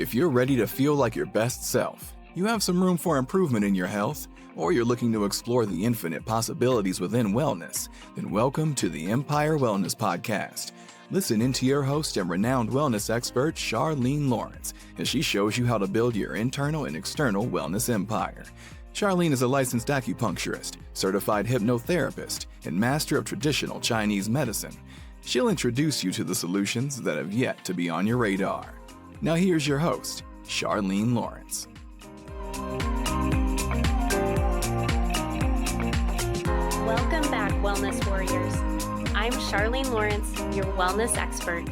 If you're ready to feel like your best self, you have some room for improvement in your health, or you're looking to explore the infinite possibilities within wellness, then welcome to the Empire Wellness Podcast. Listen in to your host and renowned wellness expert, Charlene Lawrence, as she shows you how to build your internal and external wellness empire. Charlene is a licensed acupuncturist, certified hypnotherapist, and master of traditional Chinese medicine. She'll introduce you to the solutions that have yet to be on your radar. Now here's your host, Charlene Lawrence. Welcome back, Wellness Warriors. I'm Charlene Lawrence, your wellness expert.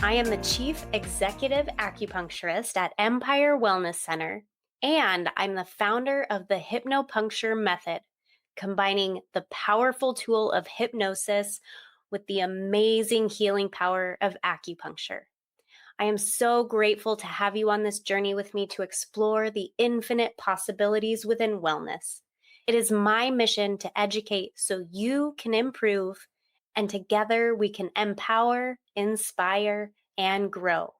I am the Chief Executive Acupuncturist at Empire Wellness Center, and I'm the founder of the Hypnopuncture method, combining the powerful tool of hypnosis with the amazing healing power of acupuncture. I am so grateful to have you on this journey with me to explore the infinite possibilities within wellness. It is my mission to educate so you can improve, and together we can empower, inspire, and grow.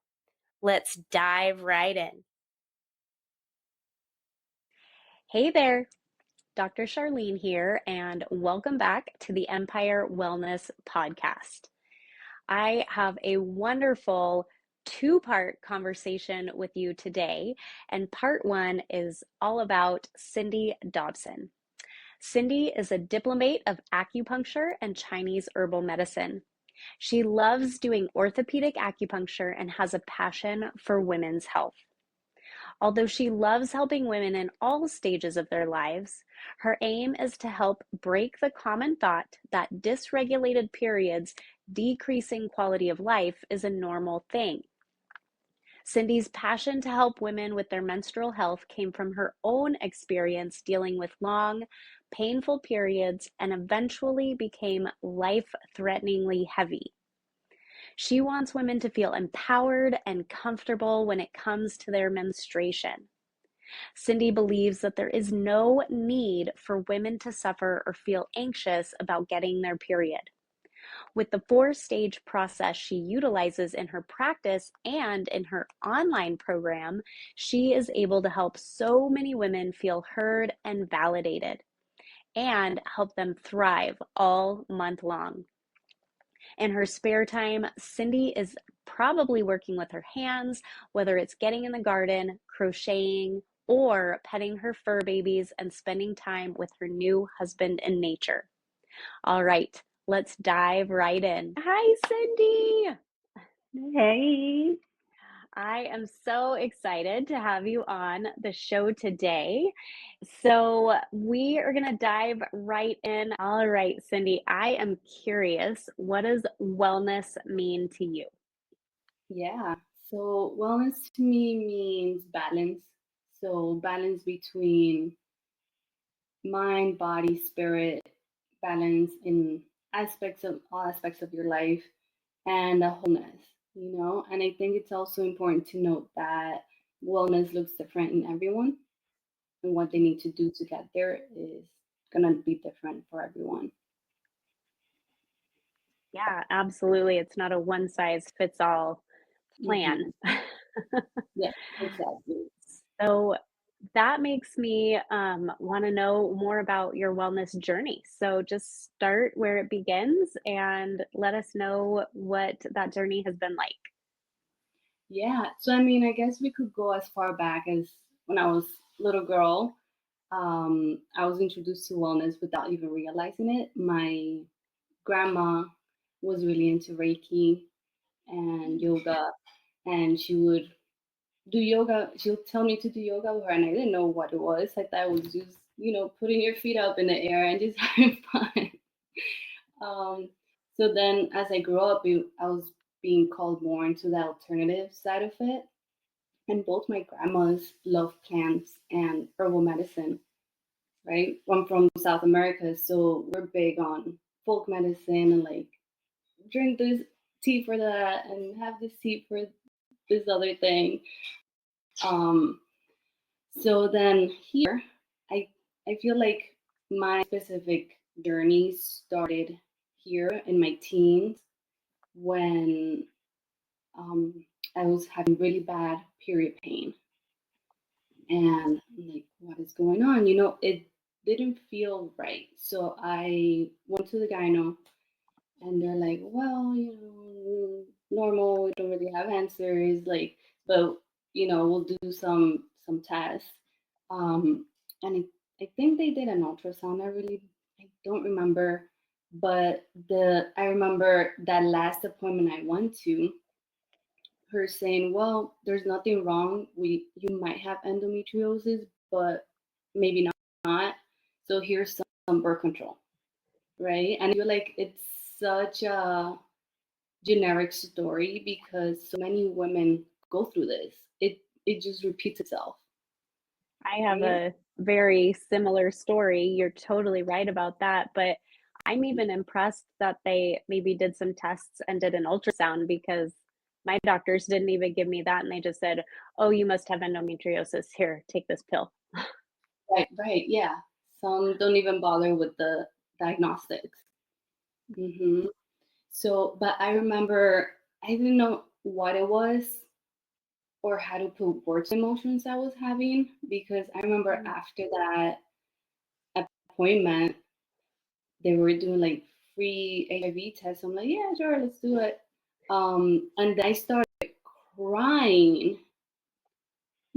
Let's dive right in. Hey there, Dr. Charlene here, and welcome back to the Empire Wellness Podcast. I have a wonderful two-part conversation with you today, and part one is all about Cindy Dobson. Cindy is a diplomate of acupuncture and Chinese herbal medicine. She loves doing orthopedic acupuncture and has a passion for women's health. Although she loves helping women in all stages of their lives, her aim is to help break the common thought that dysregulated periods decreasing quality of life is a normal thing. Cindy's passion to help women with their menstrual health came from her own experience dealing with long, painful periods and eventually became life-threateningly heavy. She wants women to feel empowered and comfortable when it comes to their menstruation. Cindy believes that there is no need for women to suffer or feel anxious about getting their period. With the 4-stage process she utilizes in her practice and in her online program, she is able to help so many women feel heard and validated, and help them thrive all month long. In her spare time, Cindy is probably working with her hands, whether it's getting in the garden, crocheting, or petting her fur babies and spending time with her new husband in nature. All right, let's dive right in. Hi, Cindy. Hey. I am so excited to have you on the show today. So we are going to dive right in. All right, Cindy, I am curious, what does wellness mean to you? Yeah. So wellness to me means balance. So balance between mind, body, spirit, balance in all aspects of your life, and a wholeness. And I think it's also important to note that wellness looks different in everyone, and what they need to do to get there is gonna be different for everyone. Yeah, absolutely. It's not a one size fits all plan. Yeah, exactly. So that makes me want to know more about your wellness journey. So just start where it begins and let us know what that journey has been like. Yeah, so I mean, I guess we could go as far back as when I was a little girl. I was introduced to wellness without even realizing it. My grandma was really into Reiki and yoga, and she would do yoga. She would tell me to do yoga with her, and I didn't know what it was. I thought it was just, putting your feet up in the air and just having fun. Um, so then, as I grew up, I was being called more into the alternative side of it. And both my grandmas love plants and herbal medicine, right? I'm from South America, so we're big on folk medicine and like drink this tea for that and have this tea for this other thing. Um, so then here, I I feel like my specific journey started here in my teens when I was having really bad period pain. And I'm like, what is going on? It didn't feel right. So I went to the gyno, and they're like, well, normal. We don't really have answers. Like, but we'll do some tests. And I think they did an ultrasound. I don't remember, but I remember that last appointment I went to, her saying, well, there's nothing wrong. You might have endometriosis, but maybe not. So here's some birth control, right? And I feel like it's such a generic story because so many women go through this. It just repeats itself, I have right? a very similar story. You're totally right about that, but I'm even impressed that they maybe did some tests and did an ultrasound because my doctors didn't even give me that and they just said, "Oh, you must have endometriosis. Here, take this pill." Right, yeah. Some don't even bother with the diagnostics. hmm So, but I remember I didn't know what it was or how to put words to emotions I was having because I remember Mm. after that appointment, they were doing like free HIV tests. I'm like, yeah, sure, let's do it. And then I started crying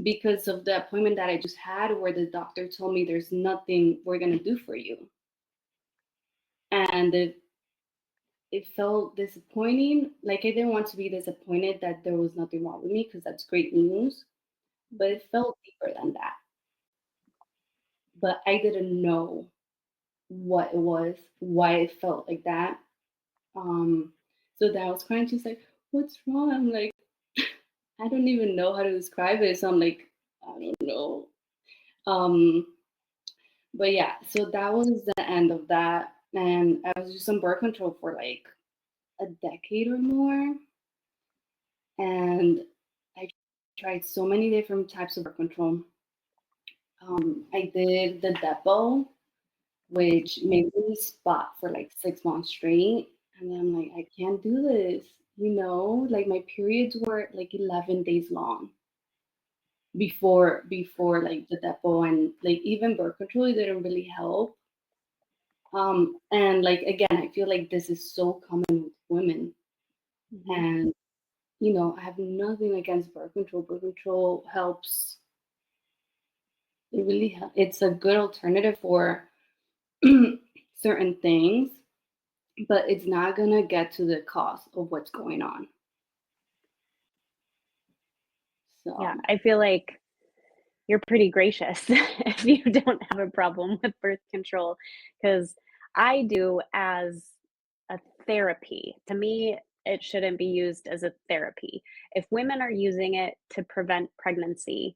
because of the appointment that I just had, where the doctor told me there's nothing we're gonna do for you, and it felt disappointing. Like I didn't want to be disappointed that there was nothing wrong with me because that's great news, but it felt deeper than that. But I didn't know what it was, why it felt like that. Um, so that I was crying. She's like, "What's wrong?" I'm like, I don't even know how to describe it. So I'm like, I don't know. Um, but yeah, so that was the end of that, and I was just on birth control for like a decade or more, and I tried so many different types of birth control. I did the depot, which made me spot for like 6 months straight. And then I'm like, I can't do this. Like my periods were like 11 days long before like the depot, and like even birth control it didn't really help. And like again, I feel like this is so common with women. Mhm. And I have nothing against birth control. Birth control helps. It's a good alternative for certain things, but it's not gonna get to the cause of what's going on. Yeah, So I feel like you're pretty gracious if you don't have a problem with birth control, because I do as a therapy. To me, it shouldn't be used as a therapy. If women are using it to prevent pregnancy,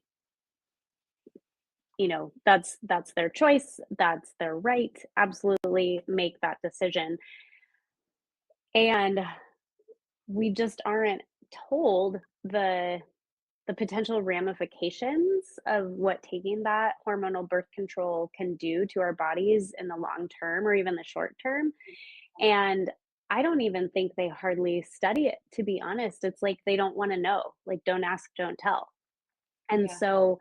that's their choice, that's their right. Absolutely make that decision. And we just aren't told the potential ramifications of what taking that hormonal birth control can do to our bodies in the long term or even the short term. And I don't even think they hardly study it, to be honest. It's like they don't want to know, like, don't ask, don't tell. And yeah. so,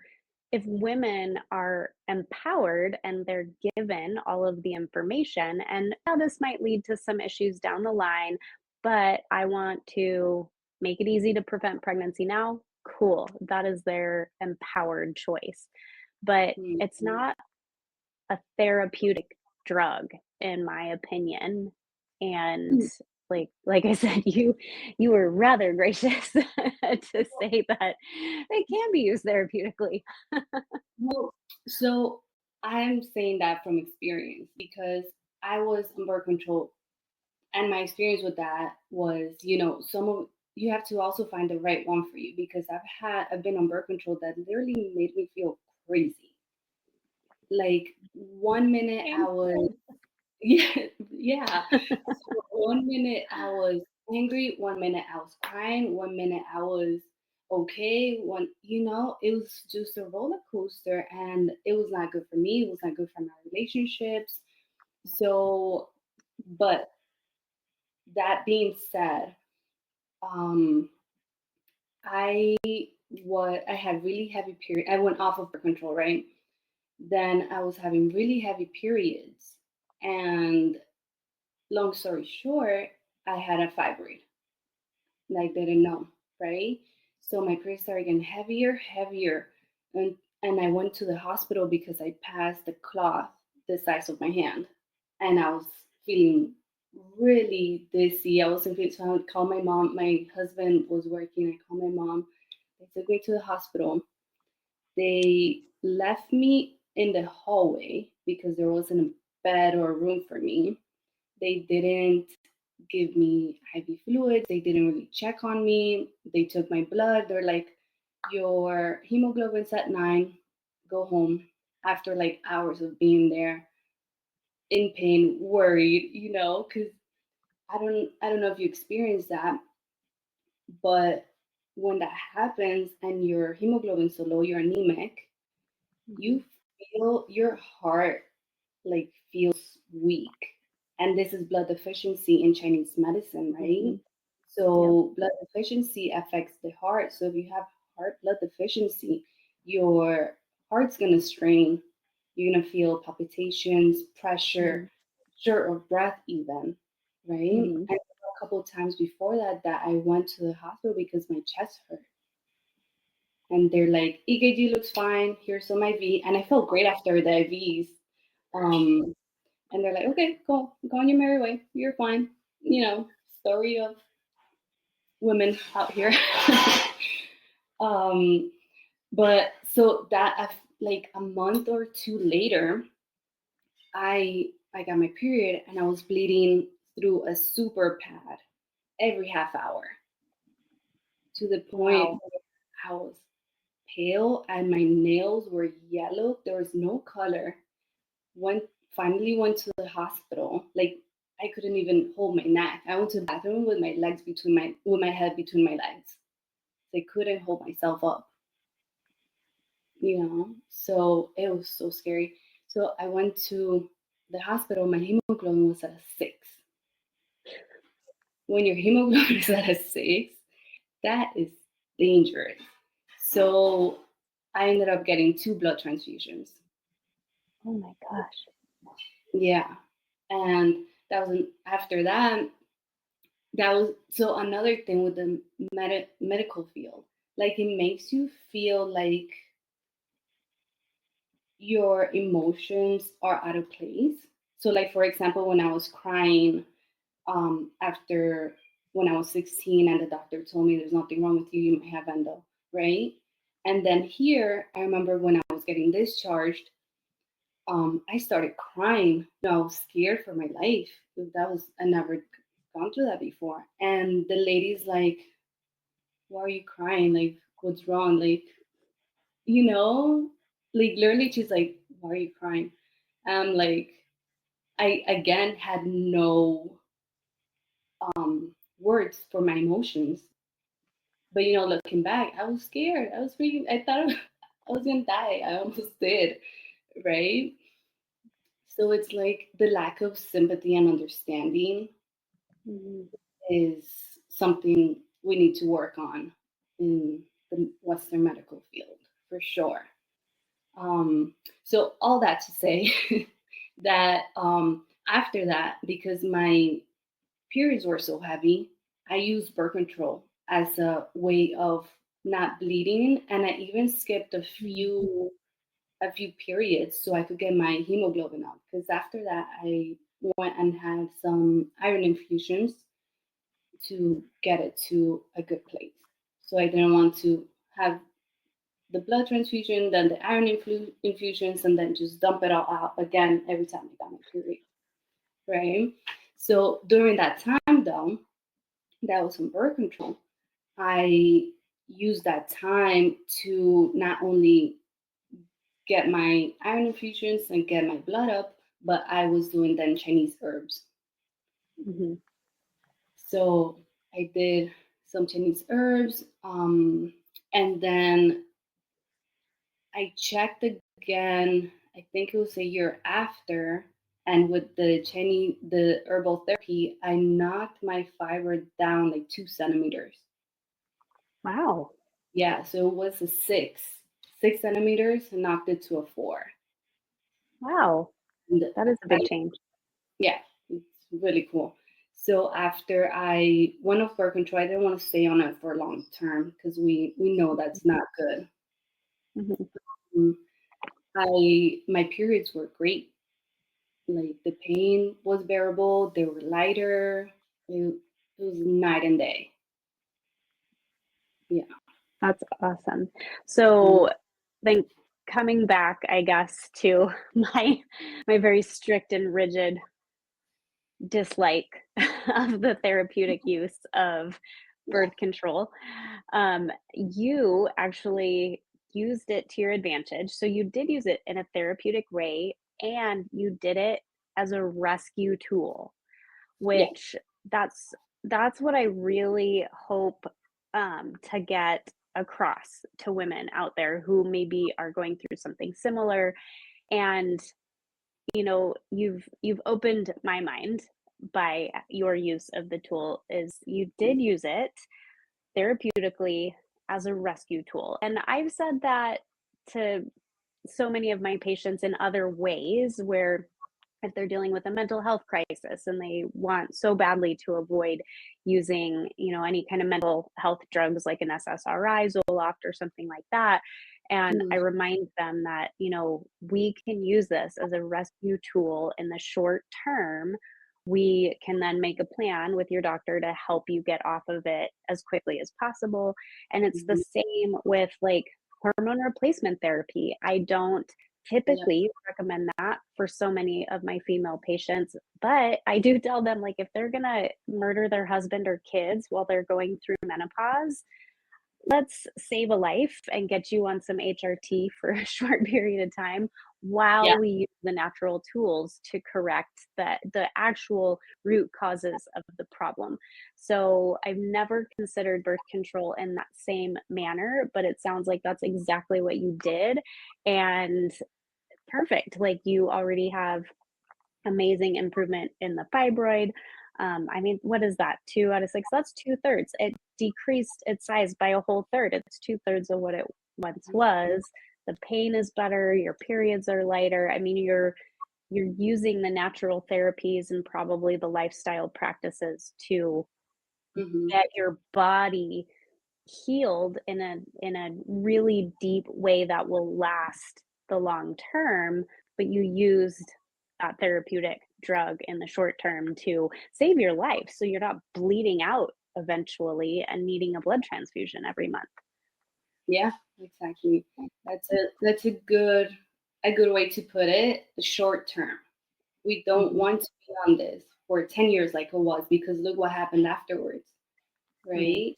if women are empowered and they're given all of the information, and now this might lead to some issues down the line, but I want to make it easy to prevent pregnancy now, cool. That is their empowered choice. But it's Mhm. not a therapeutic drug, in my opinion. And like I said, you were rather gracious to say that it can be used therapeutically. Well, so I'm saying that from experience because I was on birth control, and my experience with that was, some of you have to also find the right one for you because I've been on birth control that literally made me feel crazy. Like 1 minute I Same. was yeah, yeah. So 1 minute I was angry, 1 minute I was crying, 1 minute I was okay. It was just a roller coaster, and it was not good for me. It was not good for my relationships. So, but that being said, um, I I had really heavy period. I went off of birth control, right? Then I was having really heavy periods, and long story short, I had a fibroid. And I didn't know, right? So my periods started getting heavier, heavier, and I went to the hospital because I passed the cloth the size of my hand, and I was feeling really dizzy. I wasn't feeling. So I would call my mom. My husband was working. I called my mom. They took me to the hospital. They left me in the hallway because there wasn't a bed or a room for me. They didn't give me IV fluids. They didn't really check on me. They took my blood. They're like, your hemoglobin's at 9. Go home. After like hours of being there, in pain, worried, because I don't know if you experienced that, but when that happens and your hemoglobin's so low, you're anemic, Mm-hmm. you feel your heart like feels weak. And this is blood deficiency in Chinese medicine, right? Mm-hmm. Yep. So blood deficiency affects the heart. So if you have heart blood deficiency, your heart's gonna strain. You're gonna feel palpitations, Mm-hmm. pressure, short of breath even, right? Mm-hmm. And a couple of times before that I went to the hospital because my chest hurt. And they're like, EKG looks fine, here's some IV. And I felt great after the IVs. Um, and they're like, okay, go on your merry way. You're fine. Story of women out here. um, but so that like a month or two later, I got my period and I was bleeding through a super pad every half hour to the point Wow. where I was pale and my nails were yellow. There was no color. Went Finally went to the hospital. Like I couldn't even hold my neck. I went to the bathroom with my legs with my head between my legs. I couldn't hold myself up, So it was so scary. So I went to the hospital. My hemoglobin was at a 6. When your hemoglobin is at a 6, that is dangerous. So I ended up getting 2 blood transfusions. Oh my gosh. Yeah. And after that, that was so another thing with the medical field. Like it makes you feel like your emotions are out of place. So, like for example, when I was crying after when I was 16, and the doctor told me there's nothing wrong with you, you might have endo, right? And then here, I remember when I was getting discharged, I started crying. I was scared for my life. I never gone through that before. And the lady's like, "Why are you crying? Like, what's wrong? Like, you know, like literally, she's like, why are you crying?" Like, I again had no words for my emotions. But looking back, I was scared. I was freaking. I thought I was gonna die. I almost did, right? So it's like the lack of sympathy and understanding Mm-hmm. is something we need to work on in the Western medical field for sure. So all that to say that after that, because my periods were so heavy, I used birth control as a way of not bleeding, and I even skipped a few periods so I could get my hemoglobin up. Because after that, I went and had some iron infusions to get it to a good place. So I didn't want to have the blood transfusion, then the iron infusions, and then just dump it all out again every time I got my period, right? So during that time, though, that was on birth control, I used that time to not only get my iron infusions and get my blood up, but I was doing then Chinese herbs. Mm-hmm. So I did some Chinese herbs, and then I checked again, I think it was a year after, and with the herbal therapy, I knocked my fiber down like 2 centimeters. Wow. Yeah, so it was a 6 centimeters, and knocked it to a 4. Wow. And That is a big I, change. yeah, it's really cool. So after I went off birth control, I didn't want to stay on it for long term because we know that's not good. Mhm. Mm, my periods were great. Like the pain was bearable, they were lighter. It was night and day. Yeah. That's awesome. Mhm. So then coming back, I guess, to my very strict and rigid dislike of the therapeutic use of Yeah. birth control, you actually used it to your advantage. So you did use it in a therapeutic way, and you did it as a rescue tool, Yeah. which that's that's what I really hope to get across to women out there who maybe are going through something similar. And you've opened my mind by your use of the tool. Is you did use it therapeutically as a rescue tool, and I've said that to so many of my patients in other ways, where if they're dealing with a mental health crisis and they want so badly to avoid using, any kind of mental health drugs like an SSRI, Zoloft, or something like that. And I Mhm. remind them that, we can use this as a rescue tool in the short term. We can then make a plan with your doctor to help you get off of it as quickly as possible. And it's the Mhm. same with like hormone replacement therapy. I don't Yeah. typically recommend that for so many of my female patients, but I do tell them, like, if they're gonna murder their husband or kids while they're going through menopause, let's save a life and get you on some HRT for a short period of time Yeah. while we use the natural tools to correct the actual root causes of the problem. So I've never considered birth control in that same manner, but it sounds like that's exactly what you did. And perfect. Like, you already have amazing improvement in the fibroid. I mean, what is that? 2 out of 6? That's 2/3. It decreased its size by a whole third. It's 2/3 of what it once was. The pain is better. Your periods are lighter. I mean, you're using the natural therapies and probably the lifestyle practices to Mhm. get your body healed in a really deep way that will last the long term, but you used that therapeutic drug in the short term to save your life so you're not bleeding out eventually and needing a blood transfusion every month. Yeah, exactly. That's a good way to put it. The short term. We don't Mhm, want to be on this for 10 years like it was, because look what happened afterwards, mhm, right?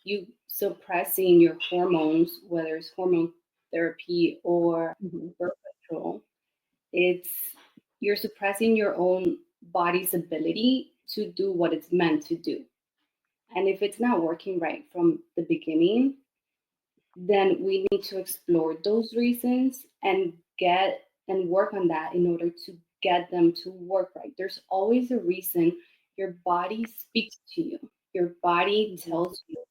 You suppressing your hormones, whether it's hormone therapy or mhm, birth control, it's you're suppressing your own body's ability to do what it's meant to do. And if it's not working right from the beginning, then we need to explore those reasons and get and work on that in order to get them to work right. There's always a reason. Your body speaks to you. Your body mhm, tells you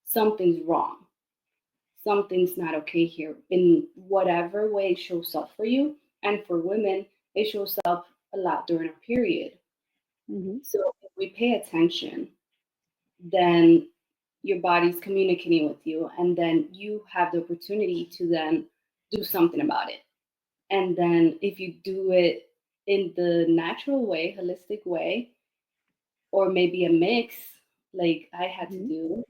something's wrong. Something's not okay here in whatever way it shows up for you. And for women, it shows up a lot during our period. mhm, So if we pay attention, then your body's communicating with you, and then you have the opportunity to then do something about it. And then if you do it in the natural way, holistic way, or maybe a mix like I had to mhm, do,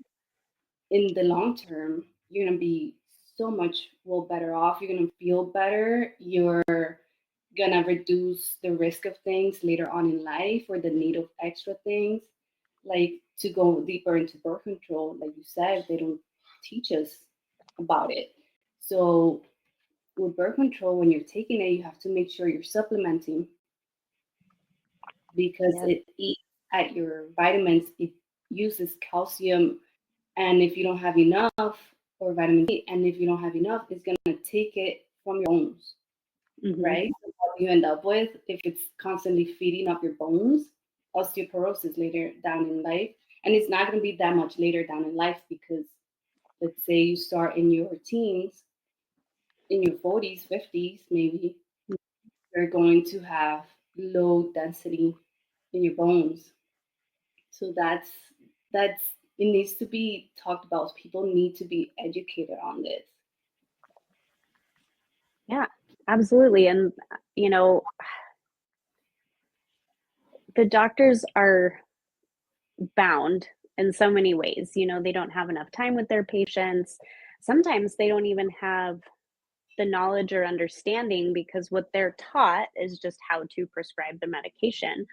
in the long term you're going to be so much well better off. You're going to feel better. You're going to reduce the risk of things later on in life, or the need of extra things, like to go deeper into birth control. Like you said, they don't teach us about it. So with birth control, when you're taking it, you have to make sure you're supplementing, because yep, it eats at your vitamins. It uses calcium, and if you don't have enough, or vitamin D, and if you don't have enough, it's going to take it from your bones, mhm, right? So what you end up with, if it's constantly feeding up your bones, osteoporosis later down in life. And it's not going to be that much later down in life, because let's say you start in your teens, in your 40s, 50s, maybe, you're going to have low density in your bones. So that's it needs to be talked about. People need to be educated on this. Yeah, absolutely. And, you know, the doctors are bound in so many ways. You know, they don't have enough time with their patients. Sometimes they don't even have the knowledge or understanding because what they're taught is just how to prescribe the medication.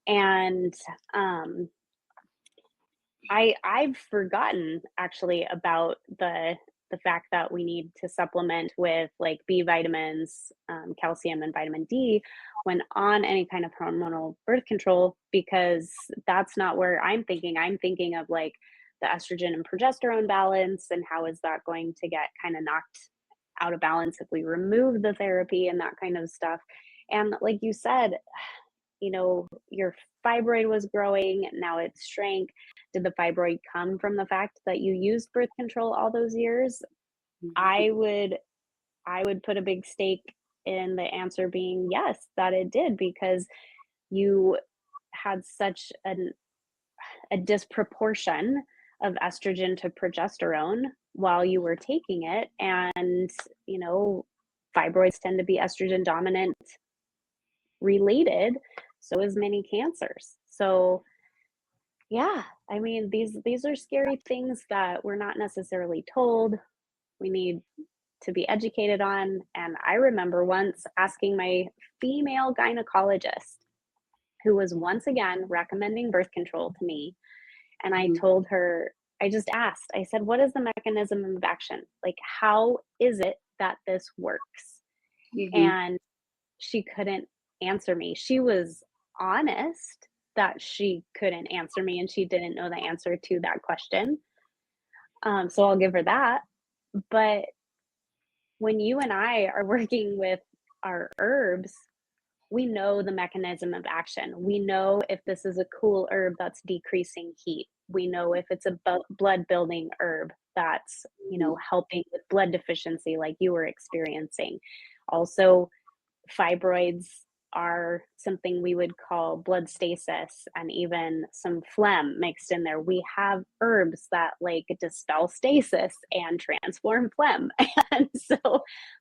And I've forgotten actually about the fact that we need to supplement with like B vitamins, calcium, and vitamin D when on any kind of hormonal birth control, because that's not where I'm thinking. I'm thinking of like the estrogen and progesterone balance and how is that going to get kind of knocked out of balance if we remove the therapy and that kind of stuff. And like you said, you know, your fibroid was growing, now it's shrank. Did the fibroid come from the fact that you used birth control all those years? I would I would put a big stake in the answer being yes, that it did, because you had such a disproportion of estrogen to progesterone while you were taking it. And, you know, fibroids tend to be estrogen dominant related, so is many cancers. So yeah, I mean, these are scary things that we're not necessarily told. We need to be educated on. And I remember once asking my female gynecologist, who was once again recommending birth control to me, and I Mhm. told her, I just asked, I said, what is the mechanism of action? Like, how is it that this works? Mhm. And she couldn't answer me. She was honest that she couldn't answer me and she didn't know the answer to that question. So I'll give her that. But when you and I are working with our herbs, we know the mechanism of action. We know if this is a cool herb that's decreasing heat. We know if it's a blood building herb that's, you know, helping with blood deficiency like you were experiencing. Also, fibroids are something we would call blood stasis and even some phlegm mixed in there. We have herbs that like dispel stasis and transform phlegm. And so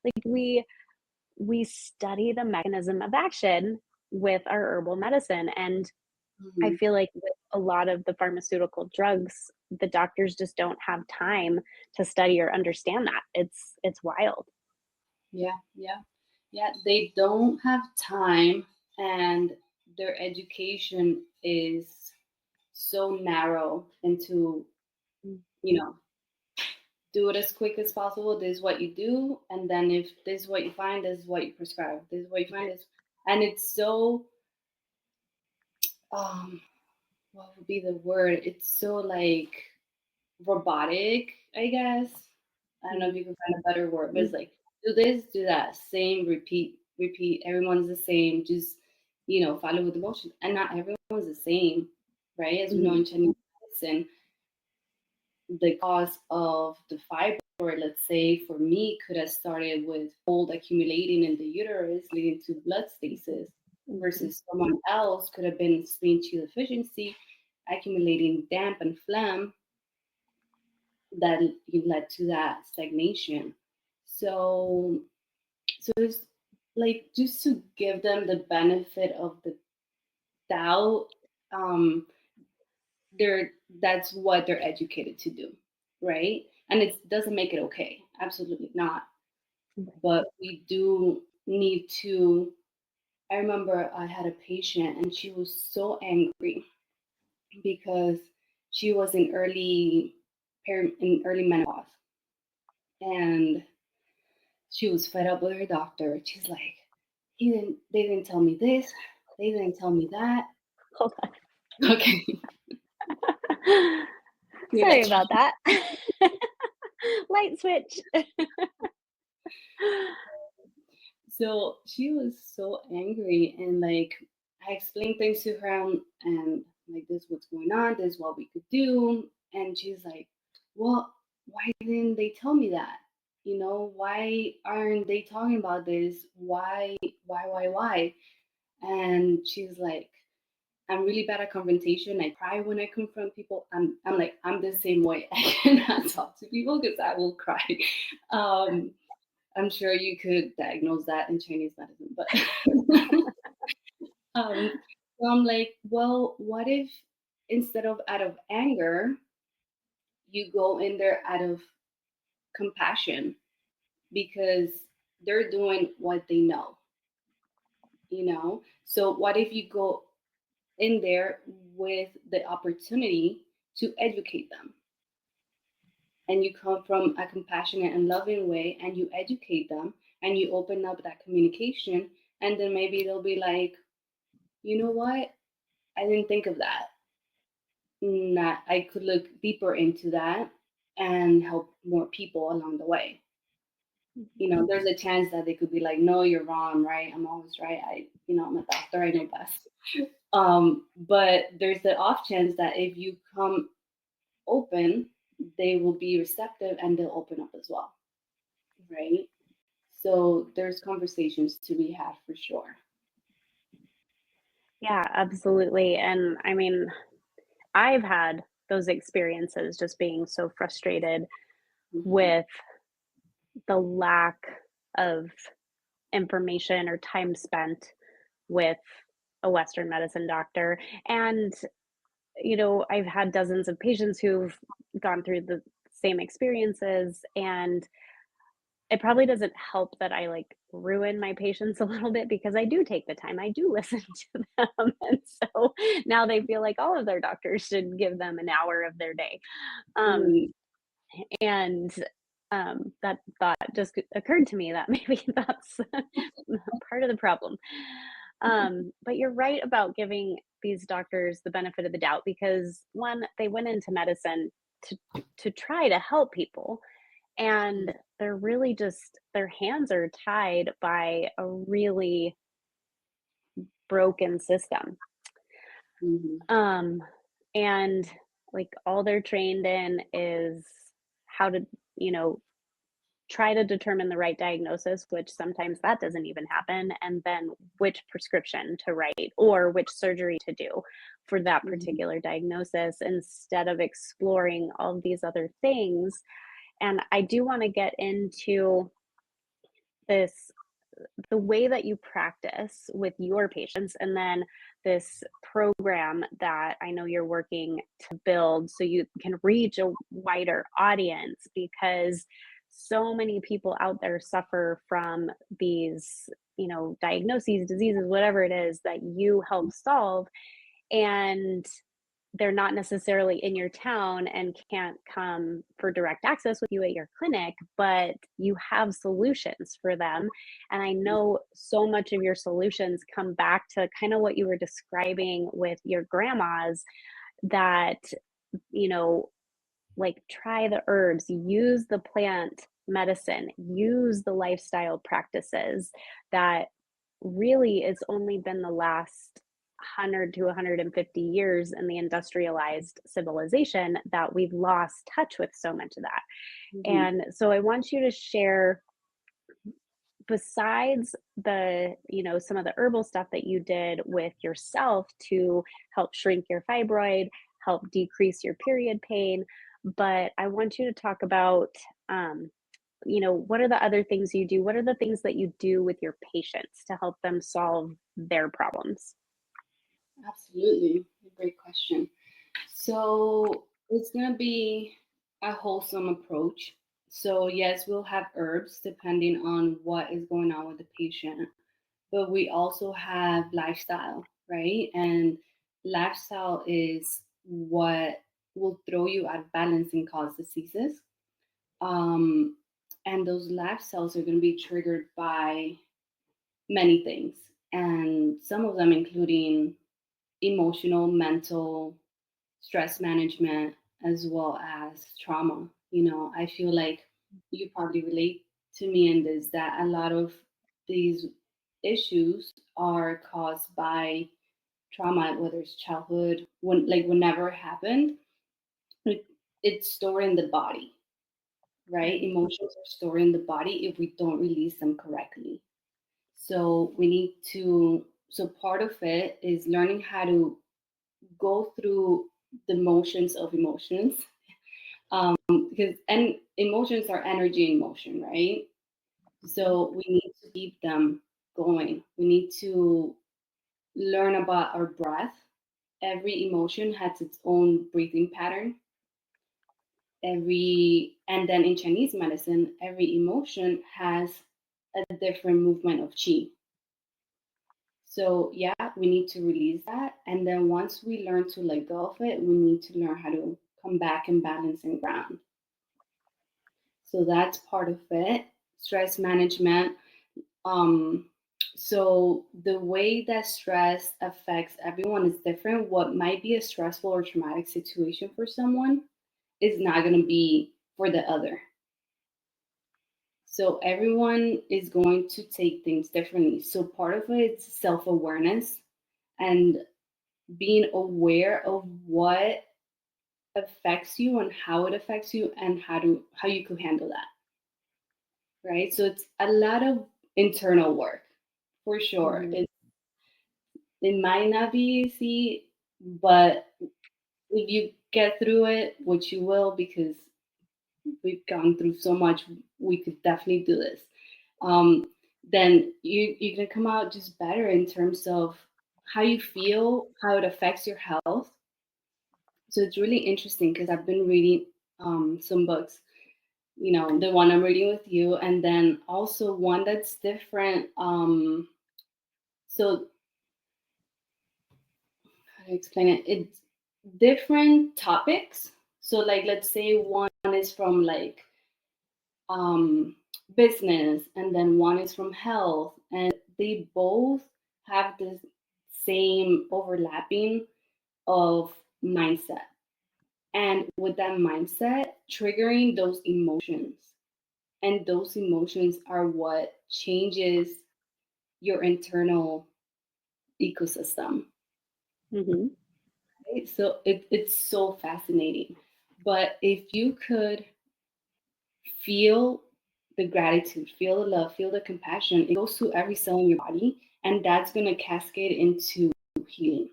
like we study the mechanism of action with our herbal medicine. And I Mhm. feel like with a lot of the pharmaceutical drugs, the doctors just don't have time to study or understand that. It's wild. Yeah, yeah, yeah. They don't have time, and their education is so narrow into, you know, do it as quick as possible. This is what you do, and then if this is what you find, this is what you prescribe. This is what you find. This, and it's so um, what would be the word? It's so like robotic, I guess. I don't know if Mm, you can find a better word, but mm, it's like do this, do that, same, repeat, repeat. Everyone's the same. Just follow with the motion, and not everyone's the same, right? As we know mhm, in Chinese medicine, the cause of the fibroid, let's say for me, could have started with mold accumulating in the uterus, leading to blood stasis, mhm, versus someone else could have been spleen chi deficiency, accumulating damp and phlegm that led to that stagnation. So, so it's like just to give them the benefit of the doubt. Um, that's what they're educated to do, right? And it doesn't make it okay, absolutely not. right. But we do need to. I remember I had a patient and she was so angry because she was in early menopause, and she was fed up with her doctor. She's like, they didn't tell me this, they didn't tell me that. Hold on. Okay, you're Sorry like, about that. Light switch. so she was so angry, and like I explained things to her, and like this is what's going on, this is what we could do, and she's like, well, why didn't they tell me that? You know, why aren't they talking about this? Why? And she's like, I'm really bad at confrontation. I cry when I confront people. I'm like, I'm the same way. I cannot talk to people because I will cry. Um, I'm sure you could diagnose that in Chinese medicine, but um, so I'm like, well, what if instead of out of anger, you go in there out of compassion because they're doing what they know, you know? So what if you go in there with the opportunity to educate them, and you come from a compassionate and loving way and you educate them and you open up that communication, and then maybe they'll be like, you know what, I didn't think of that, that I could look deeper into that and help more people along the way. You know, there's a chance that they could be like, no, you're wrong, I'm right, I'm always right, I'm a doctor, I know best. But there's the off chance that if you come open, they will be receptive and they'll open up as well, right? So there's conversations to be had for sure. Yeah, absolutely. And I mean, I've had those experiences just being so frustrated Hmm. with the lack of information or time spent with a Western medicine doctor. And, I've had dozens of patients who've gone through the same experiences. And it probably doesn't help that I like ruin my patients a little bit because I do take the time. I do listen to them. And so now they feel like all of their doctors should give them an hour of their day. Um, Hmm. and that thought just occurred to me that maybe that's part of the problem. But you're right about giving these doctors the benefit of the doubt because one, they went into medicine to try to help people, and they're really just their hands are tied by a really broken system. Hmm. Um, and like all they're trained in is how to, you know, try to determine the right diagnosis, which sometimes that doesn't even happen, and then which prescription to write or which surgery to do for that Hmm. particular diagnosis instead of exploring all of these other things. And I do want to get into this the way that you practice with your patients and then this program that I know you're working to build so you can reach a wider audience because so many people out there suffer from these, diagnoses, diseases, whatever it is that you help solve, and they're not necessarily in your town and can't come for direct access with you at your clinic, but you have solutions for them. And I know so much of your solutions come back to kind of what you were describing with your grandmas that, you know, like try the herbs, use the plant medicine, use the lifestyle practices that really it's only been the last 100 to 150 years in the industrialized civilization that we've lost touch with so much of that. Hmm. And so I want you to share, besides the, some of the herbal stuff that you did with yourself to help shrink your fibroid, help decrease your period pain, but I want you to talk about, um, what are the other things you do? What are the things that you do with your patients to help them solve their problems? Absolutely. Great question. So it's going to be a wholesome approach. So, yes, we'll have herbs depending on what is going on with the patient, but we also have lifestyle, right? And lifestyle is what will throw you out of balance and cause diseases. Um, and those lifestyles are going to be triggered by many things, and some of them including emotional, mental, stress management, as well as trauma. You know, I feel like you probably relate to me in this that a lot of these issues are caused by trauma, whether it's childhood, whenever it happened, it, it's stored in the body, right? Emotions are stored in the body if we don't release them correctly. So we need to, so part of it is learning how to go through the motions of emotions. Because and emotions are energy in motion, right? So we need to keep them going. We need to learn about our breath. Every emotion has its own breathing pattern. And then in Chinese medicine, every emotion has a different movement of qi. So yeah, we need to release that. And then once we learn to let go of it, we need to learn how to come back and balance and ground. So that's part of it. Stress management. Um, so the way that stress affects everyone is different. What might be a stressful or traumatic situation for someone is not going to be for the other. So everyone is going to take things differently. So part of it is self-awareness and being aware of what affects you and how it affects you and how you could handle that. Right? So it's a lot of internal work for sure. Mm-hmm. It might not be easy, but if you get through it, which you will, because we've gone through so much, we could definitely do this. Um, then you're gonna come out just better in terms of how you feel, how it affects your health. So it's really interesting because I've been reading some books, the one I'm reading with you, and then also one that's different. So how to explain it? It's different topics. So like let's say one is from like um, business, and then one is from health, and they both have this same overlapping of mindset. And with that mindset, triggering those emotions. And those emotions are what changes your internal ecosystem. Mm-hmm. Right? So it's so fascinating. But if you could feel the gratitude, feel the love, feel the compassion, it goes to every cell in your body, and that's going to cascade into healing,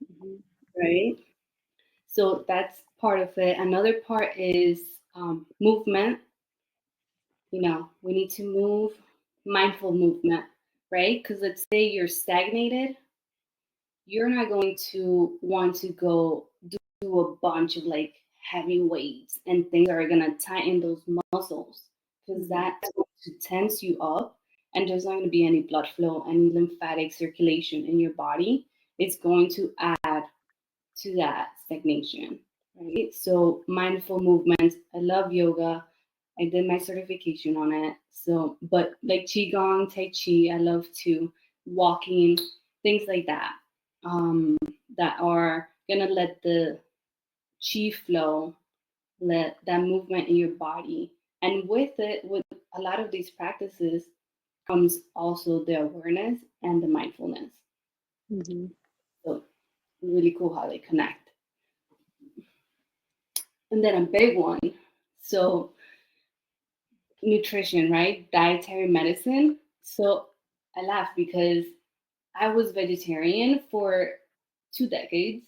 Mm-hmm. right? So that's part of it. Another part is movement. We need to move, mindful movement, right? Because let's say you're stagnated, you're not going to want to go do a bunch of like heavy weights and things that are going to tighten those muscles, because Mm-hmm. that's going to tense you up, and there's not going to be any blood flow, any lymphatic circulation in your body. It's going to add to that stagnation, right? So mindful movements. I love yoga. I did my certification on it. So, but like qigong, tai chi, I love to walking, things like that, that are gonna let the chi flow, let that movement in your body, and with it, with a lot of these practices comes also the awareness and the mindfulness. Mm-hmm. So really cool how they connect. And then a big one. So nutrition, right? Dietary medicine. So I laugh because I was vegetarian for 2 decades,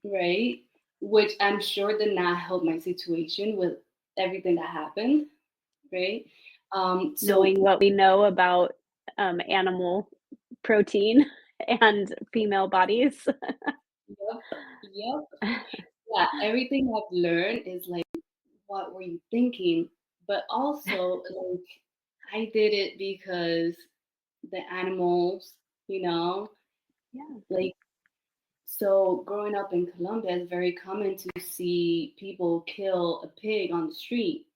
right? Which I'm sure did not help my situation with everything that happened, right? So Knowing what we know about animal protein and female bodies. yep, yep, yeah. Everything I've learned is like, what were you thinking? But also, like, I did it because the animals, you know, Yeah. like, so growing up in Colombia, it's very common to see people kill a pig on the street,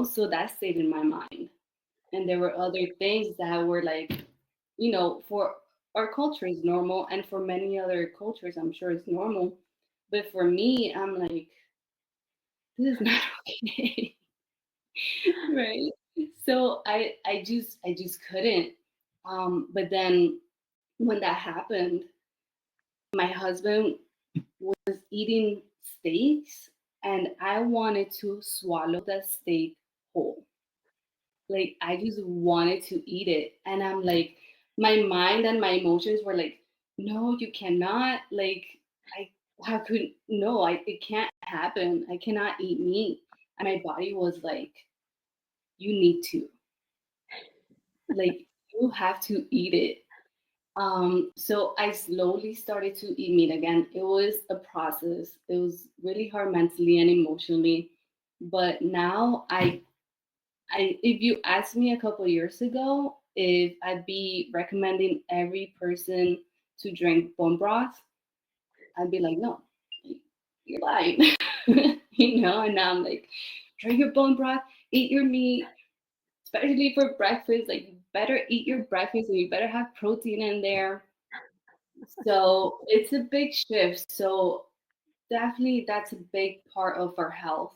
so that stayed in my mind. And there were other things that were like, for our culture is normal, and for many other cultures, I'm sure it's normal. But for me, I'm like, this is not okay. Right? So I just couldn't. But then when that happened, my husband was eating steaks and I wanted to swallow the steak whole. Like I just wanted to eat it. And I'm like, my mind and my emotions were like, no, you cannot. Like, I how could no, it can't happen. I cannot eat meat. And my body was like, you need to. Like, you have to eat it. So I slowly started to eat meat again. It was a process. It was really hard mentally and emotionally. But now if you asked me a couple years ago if I'd be recommending every person to drink bone broth, I'd be like, no, you're lying. And now I'm like, drink your bone broth, eat your meat, especially for breakfast. Like, you better eat your breakfast and you better have protein in there. So it's a big shift. So definitely that's a big part of our health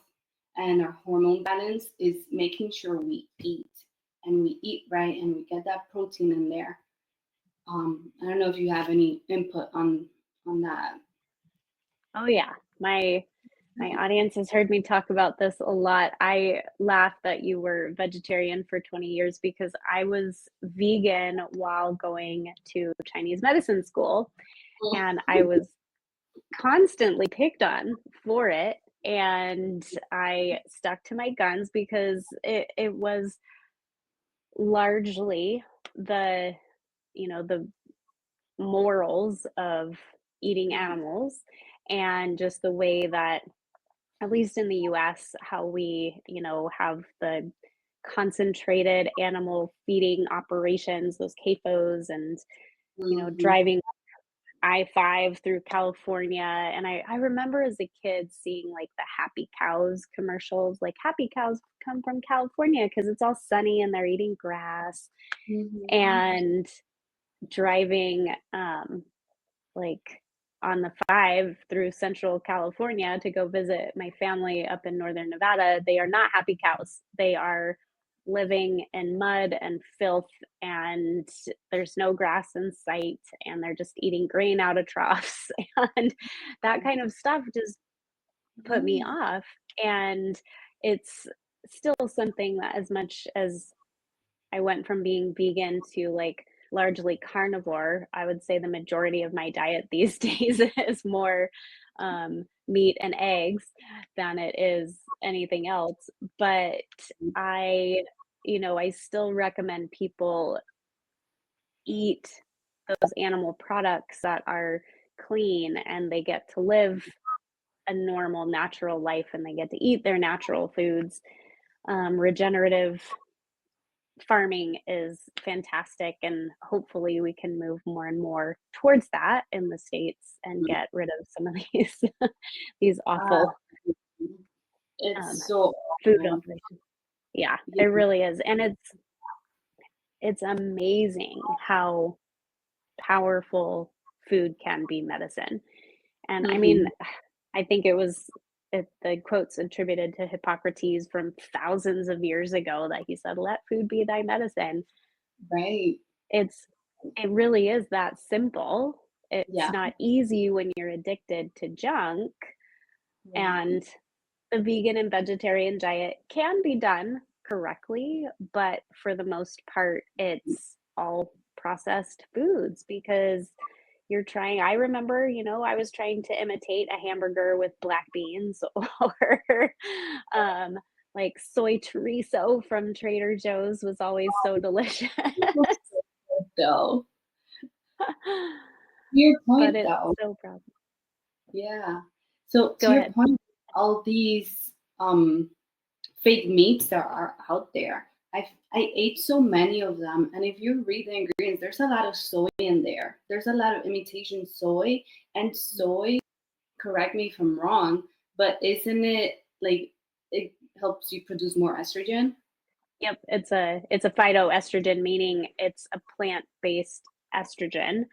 and our hormone balance is making sure we eat and we eat right and we get that protein in there. I don't know if you have any input on that. Oh yeah. My audience has heard me talk about this a lot. I laugh that you were vegetarian for 20 years because I was vegan while going to Chinese medicine school, and I was constantly picked on for it, and I stuck to my guns because it was largely the the morals of eating animals, and just the way that, at least in the US, how we, have the concentrated animal feeding operations, those CAFOs, and, Mm-hmm. driving I-5 through California. And I remember as a kid seeing like the Happy Cows commercials, like happy cows come from California because it's all sunny and they're eating grass. Mm-hmm. And driving like on the 5 through Central California to go visit my family up in Northern Nevada. They are not happy cows. They are living in mud and filth, and there's no grass in sight, and they're just eating grain out of troughs. And that kind of stuff just put me Yeah. off. And it's still something that, as much as I went from being vegan to like largely carnivore, I would say the majority of my diet these days is more meat and eggs than it is anything else. But I, I still recommend people eat those animal products that are clean, and they get to live a normal, natural life, and they get to eat their natural foods. Regenerative farming is fantastic, and hopefully we can move more and more towards that in the States and get rid of some of these these Uh, awful um, it's so food awesome. operations. Yeah, it Yeah. really is. And it's amazing how powerful food can be medicine. And I mean, Mm-hmm. I think the quote's attributed to Hippocrates from thousands of years ago, that he said, "Let food be thy medicine." Right. It's it really is that simple. It's Yeah. not easy when you're addicted to junk, Right. and the vegan and vegetarian diet can be done correctly, but for the most part, it's all processed foods because I remember, I was trying to imitate a hamburger with black beans or like soy chorizo from Trader Joe's was always so delicious. Though. To your But point, it's though. so prob Yeah. So Go to your ahead. point, all these fake meats that are out there, I ate so many of them, and if you read the ingredients, there's a lot of soy in there. There's a lot of imitation soy, and soy. Correct me if I'm wrong, but isn't it like it helps you produce more estrogen? Yep, it's a phytoestrogen, meaning it's a plant-based estrogen,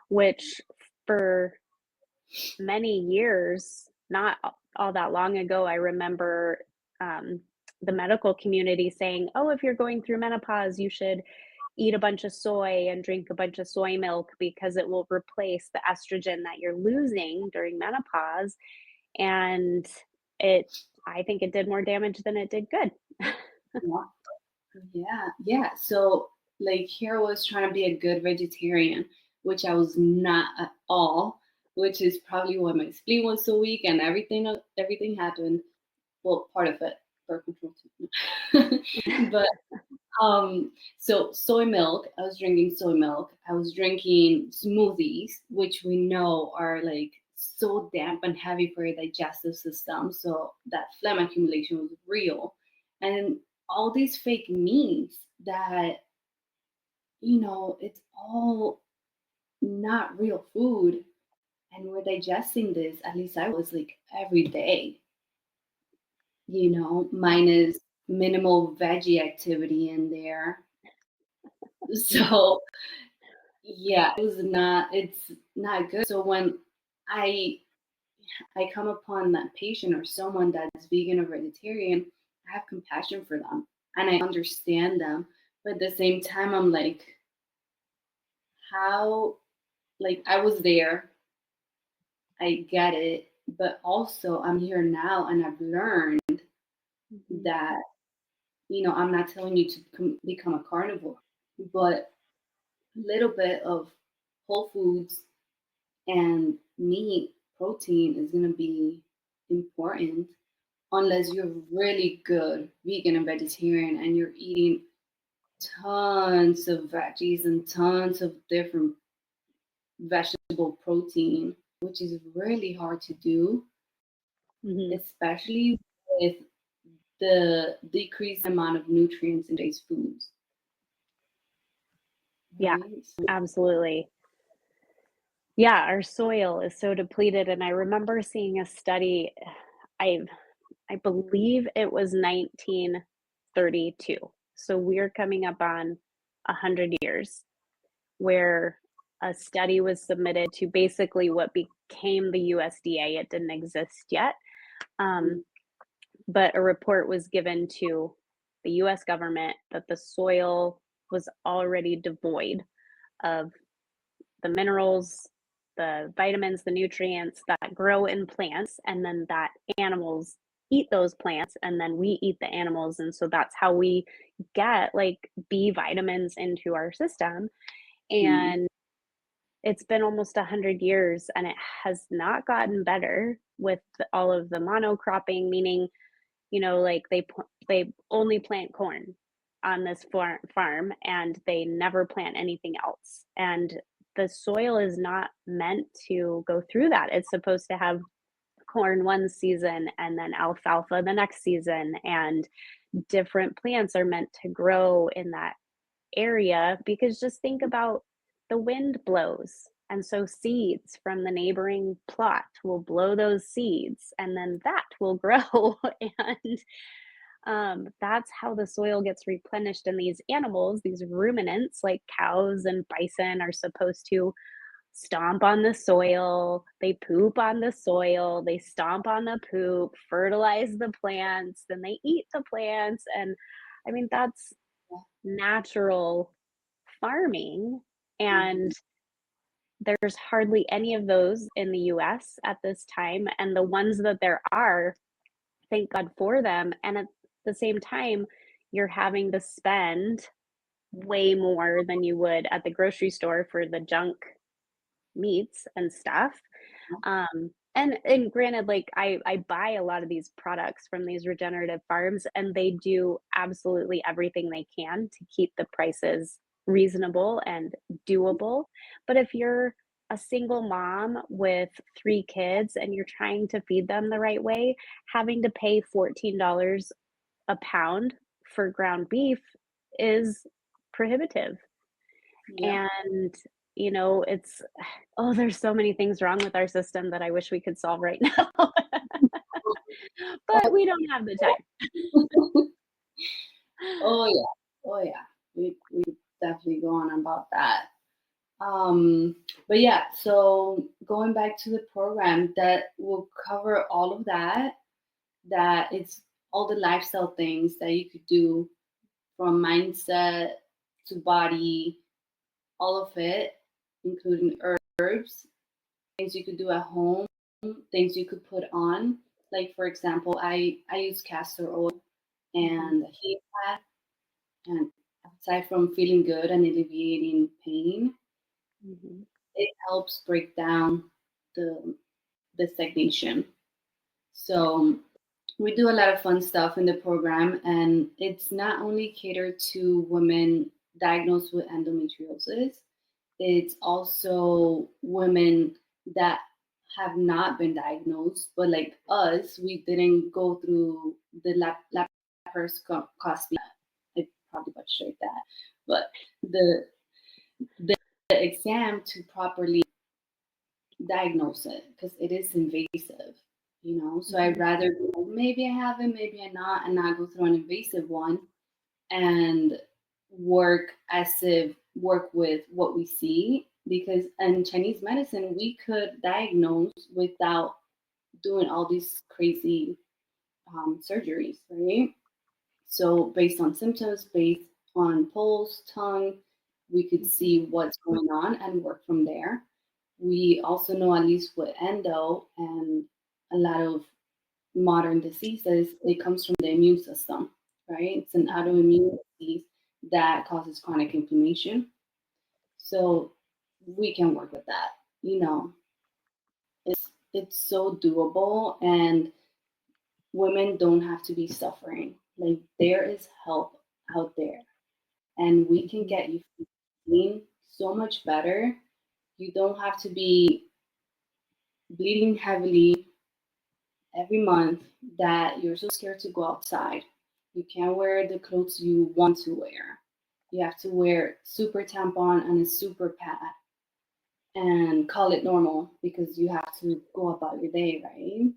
which for many years, not all that long ago, I remember um, the medical community saying, "Oh, if you're going through menopause, you should eat a bunch of soy and drink a bunch of soy milk because it will replace the estrogen that you're losing during menopause." And I think it did more damage than it did good. Yeah. Yeah. So like here I was trying to be a good vegetarian, which I was not at all, which is probably why my spleen was so weak and everything happened. Well, part of it, birth control too. But so soy milk, I was drinking soy milk. I was drinking smoothies, which we know are like so damp and heavy for your digestive system. So that phlegm accumulation was real. And all these fake meats that, it's all not real food. And we're digesting this, at least I was like every day, minus minimal veggie activity in there. So yeah, it's not good. So when I I come upon that patient or someone that's vegan or vegetarian, I have compassion for them and I understand them. But at the same time, I'm like, how, like, I was there, I get it, but also I'm here now and I've learned Mhm. that, I'm not telling you to become a carnivore, but a little bit of whole foods and meat, protein is going to be important unless you're really good vegan and vegetarian and you're eating tons of veggies and tons of different vegetable protein, which is really hard to do, Mhm. especially with the decreased amount of nutrients in these foods, Yeah, right? So, absolutely. Yeah, our soil is so depleted, and I remember seeing a study, I I believe it was 1932. So we're coming up on 100 years where a study was submitted to basically what became the USDA. It didn't exist yet. mhm, Um, but a report was given to the US government that the soil was already devoid of the minerals, the vitamins, the nutrients that grow in plants, and then that animals eat those plants, and then we eat the animals. And so that's how we get like B vitamins into our system. mhm, And it's been almost 100 years and it has not gotten better with all of the monocropping, meaning, like they only plant corn on this farm and they never plant anything else. And the soil is not meant to go through that. It's supposed to have corn one season and then alfalfa the next season, and different plants are meant to grow in that area, because just think about the wind blows. And so seeds from the neighboring plot will blow those seeds and then that will grow. And that's how the soil gets replenished. And these animals, these ruminants like cows and bison, are supposed to stomp on the soil, they poop on the soil, they stomp on the poop, fertilize the plants, then they eat the plants. And I mean, that's natural farming. mhm, And there's hardly any of those in the US at this time. And the ones that there are, thank God for them. And at the same time, you're having to spend way more than you would at the grocery store for the junk meats and stuff. And granted, like I buy a lot of these products from these regenerative farms, and they do absolutely everything they can to keep the prices reasonable and doable. But if you're a single mom with 3 kids and you're trying to feed them the right way, having to pay $14 a pound for ground beef is prohibitive. yeah. And, it's oh, there's so many things wrong with our system that I wish we could solve right now, but we don't have the time. Oh yeah. Oh yeah. We definitely go on about that. But yeah, so going back to the program that will cover all of that, that it's all the lifestyle things that you could do from mindset to body, all of it, including herbs, things you could do at home, things you could put on. Like for example, I use castor oil and a heat pad, and aside from feeling good and alleviating pain, Mm-hmm. it helps break down the the stagnation. So we do a lot of fun stuff in the program, and it's not only catered to women diagnosed with endometriosis, it's also women that have not been diagnosed, but like us, we didn't go through the laparoscopy. I probably butchered that, but the the exam to properly diagnose it because it is invasive, you know. So I'd rather maybe I have it, maybe I not, and not go through an invasive one and work with what we see, because in Chinese medicine we could diagnose without doing all these crazy surgeries, right? So based on symptoms, based on pulse, tongue, we could see what's going on and work from there. We also know, at least with endo and a lot of modern diseases, it comes from the immune system, right? It's an autoimmune disease that causes chronic inflammation. So we can work with that. You know, it's so doable, and women don't have to be suffering. Like there is help out there, and we can get you feeling so much better. You don't have to be bleeding heavily every month that you're so scared to go outside. You can't wear the clothes you want to wear. You have to wear super tampon and a super pad and call it normal because you have to go about your day, right?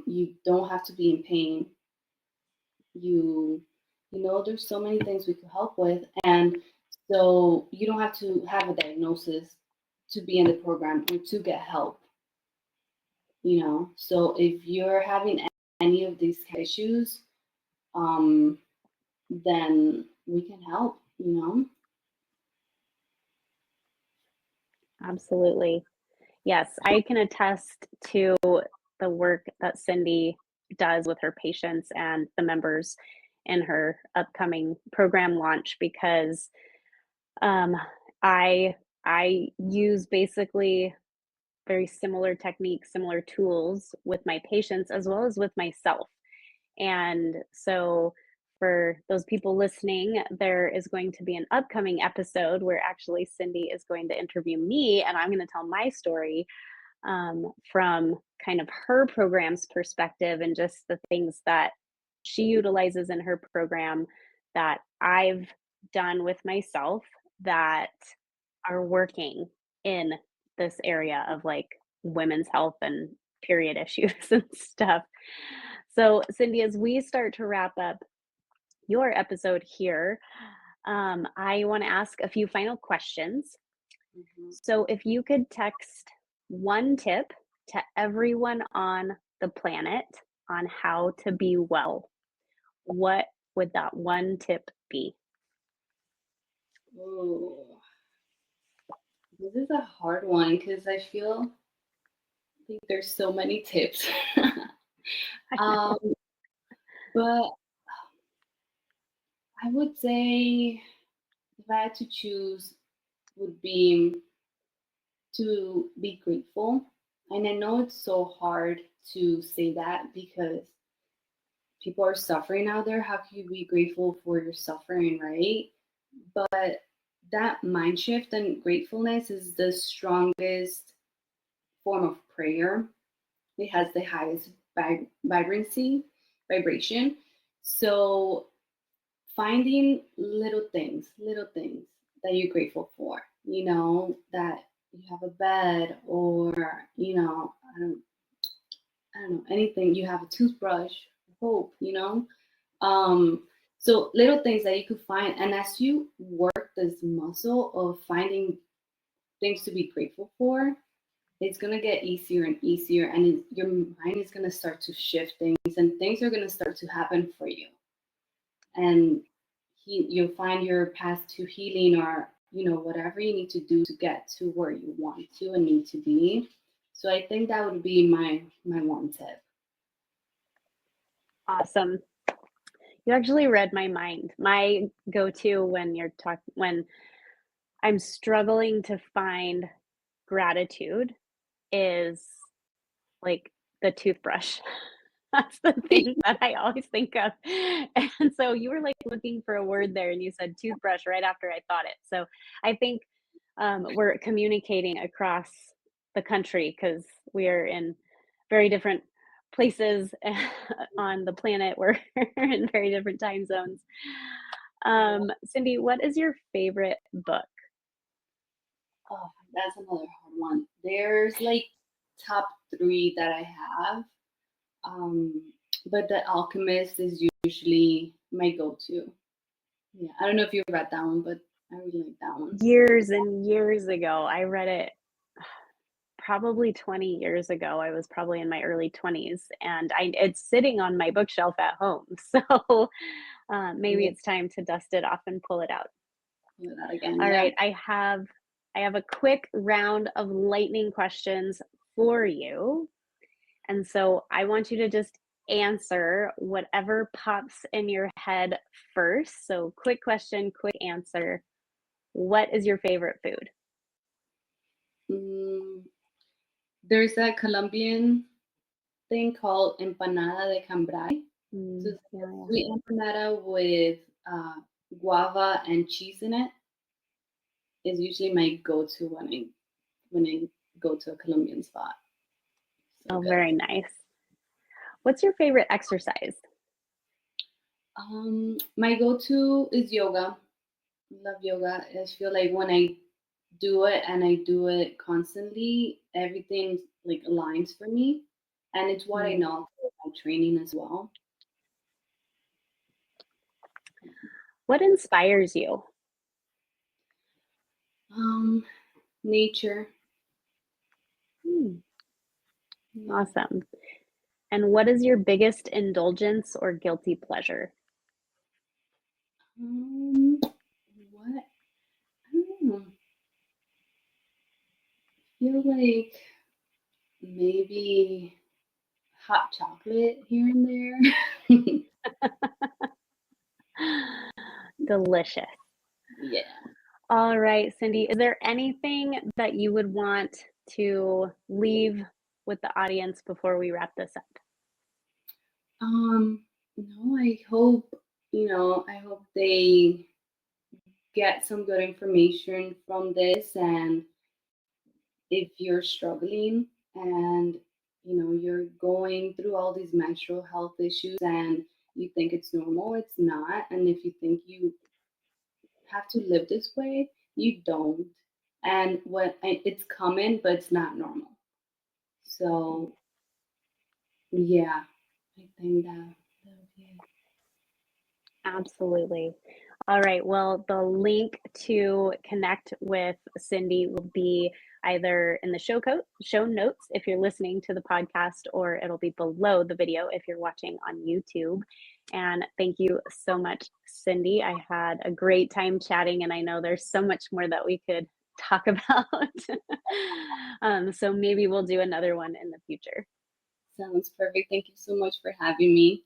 You don't have to be in pain. You you know, there's so many things we could help with, and so you don't have to have a diagnosis to be in the program or to get help, you know. So if you're having any of these issues, um, then we can help, you know. Absolutely. Yes, I can attest to the work that Cindy does with her patients and the members in her upcoming program launch because um, I I use basically very similar techniques, similar tools with my patients as well as with myself. And so, for those people listening, there is going to be an upcoming episode where actually Cindy is going to interview me and I'm going to tell my story from kind of her program's perspective and just the things that she utilizes in her program that I've done with myself that are working in this area of like women's health and period issues and stuff. So, Cindy, as we start to wrap up your episode here, I want to ask a few final questions. Mhm. So, if you could text one tip to everyone on the planet on how to be well, what would that one tip be? Ooh, this is a hard one because I feel like there's so many tips. I um, know. but I would say if I had to choose, would be to be grateful. And I know it's so hard to say that because people are suffering out there. How can you be grateful for your suffering, right? But that mind shift and gratefulness is the strongest form of prayer. It has the highest vibration. So finding little things that you're grateful for, you know, that you have a bed, or, you know, I don't know, anything, you have a toothbrush, hope, you know. Um, so little things that you could find. And as you work this muscle of finding things to be grateful for, it's going to get easier and easier. And your mind is going to start to shift things, and things are going to start to happen for you. And you'll find your path to healing, or, you know, whatever you need to do to get to where you want to and need to be. So I think that would be my one tip. Awesome. You actually read my mind. My go-to when I'm struggling to find gratitude is like the toothbrush. That's the thing that I always think of. And so you were like looking for a word there and you said toothbrush right after I thought it. So I think we're communicating across the country because we are in very different places on the planet. We're in very different time zones. Cindy, what is your favorite book? Oh, that's another hard one. There's like top three that I have, um, but The Alchemist is usually my go-to. Yeah, I don't know if you read that one, but I really like that one. Years and years ago, I read it probably 20 years ago. I was probably in my early 20s and it's sitting on my bookshelf at home. So maybe Yeah, it's time to dust it off and pull it out. do that again. All Yeah. right, I have a quick round of lightning questions for you. And so I want you to just answer whatever pops in your head first. So quick question, quick answer. What is your favorite food? Mm, there's a Colombian thing called empanada de cambray. So Mm, it's like yeah, a yeah. sweet empanada with guava and cheese in it. Is usually my go-to when I go to a Colombian spot. So Oh, good. very nice. What's your favorite exercise? My go-to is yoga. Love yoga. I just feel like when I do it and I do it constantly, everything like aligns for me, and it's what I Mm. know for my training as well. What inspires you? Um, Nature. Hmm, Yeah. awesome. And what is your biggest indulgence or guilty pleasure? What? I don't know. Feel like maybe hot chocolate here and there. Delicious. Yeah. All right, Cindy, is there anything that you would want to leave with the audience before we wrap this up? No, I hope they get some good information from this. And if you're struggling and you're going through all these menstrual health issues and you think it's normal, it's not. And if you think you have to live this way, you don't. And it's common, but it's not normal. So yeah, I think that would be it. Absolutely. All right. Well, the link to connect with Cindy will be either in the show notes if you're listening to the podcast, or it'll be below the video if you're watching on YouTube. And thank you so much, Cindy. I had a great time chatting, and I know there's so much more that we could talk about. So maybe we'll do another one in the future. Sounds perfect. Thank you so much for having me.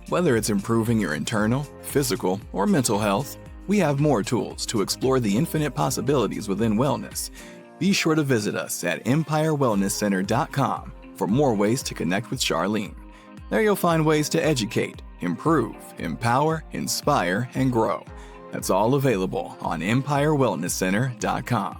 Whether it's improving your internal, physical, or mental health, we have more tools to explore the infinite possibilities within wellness. Be sure to visit us at empirewellnesscenter.com for more ways to connect with Charlene. There you'll find ways to educate, improve, empower, inspire, and grow. That's all available on empirewellnesscenter.com.